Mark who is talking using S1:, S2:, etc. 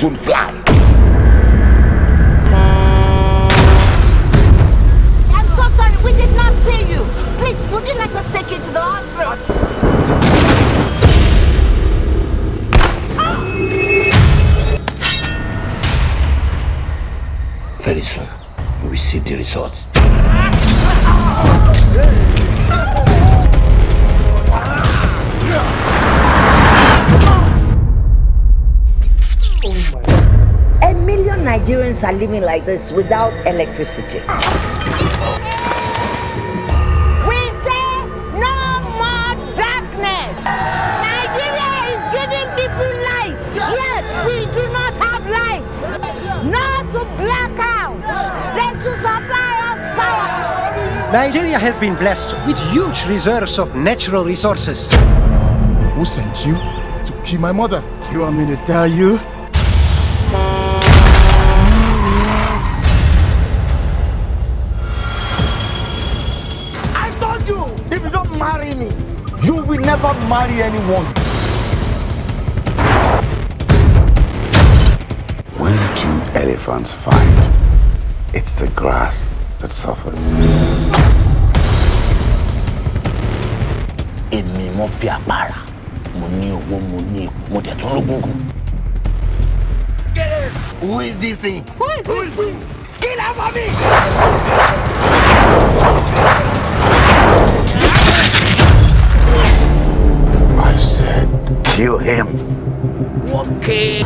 S1: don't fly.
S2: I'm so sorry, we did not see you. Please, would you let us take you to the hospital?
S1: Very soon, you will see the results.
S2: A million Nigerians are living like this without electricity. We say no more darkness. Nigeria is giving people light, yet we do not have light. No to blackout. They should supply us power.
S3: Nigeria has been blessed with huge reserves of natural resources.
S4: Who sent you to kill my mother? You want me to tell you?
S1: I told you, if you don't marry me, you will never marry anyone.
S5: When two elephants fight, it's the grass that suffers.
S1: Èmi mo fi agbára, mo ní owó, mo ní ipò, mo dẹ̀ tún lógún. Get it! Who is this thing? Who is this thing? Kill him for me!
S5: I said, kill him.
S1: Okay.